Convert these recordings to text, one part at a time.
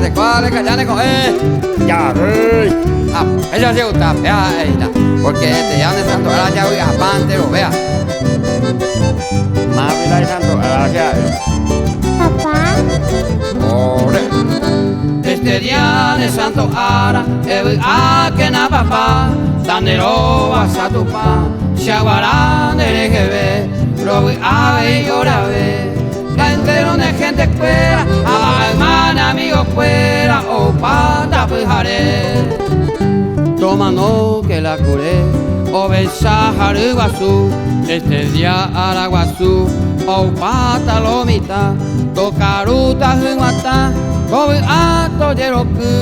de cuál callane con Ya rey. ella se gusta vea ella porque este ya de santo ahora ya voy a pantero vea Más vida y santo gracias. Papá, ore este día de santo ara a que na papá tanero a tu pa shawarán de que lo voy a ver y ahora ve entero de gente fuera hermana amigo fuera o pata pujaré toma no que la curé o besajar guazú este día araguazú o pata lomita tocaruta junguata kobu ato yeroku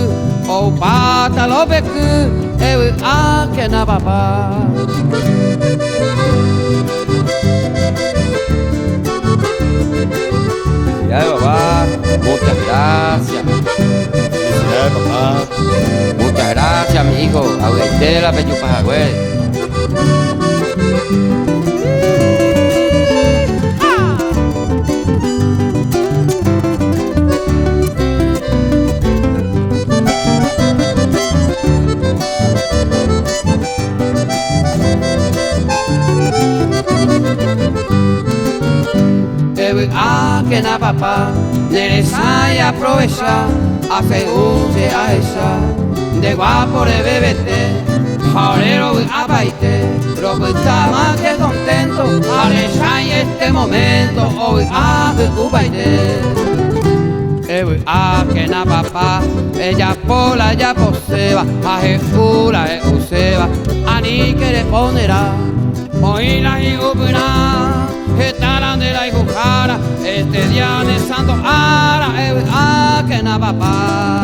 o pata lobeku ebu ake na papá ya papá muchas gracias Felicidades, papá. muchas gracias mi hijo abuela la pechupa güey a que na papá Nereza y aprovecha hace use a ella de guapo de bebete Jaurero a baite pero que está más que contento a en este momento hoy a tu baite a que na papá ella pola ya poseba a jefula useba a ni que le ponerá hoy la hijupuna estaran de la hijujara este día de santo ara a que na papá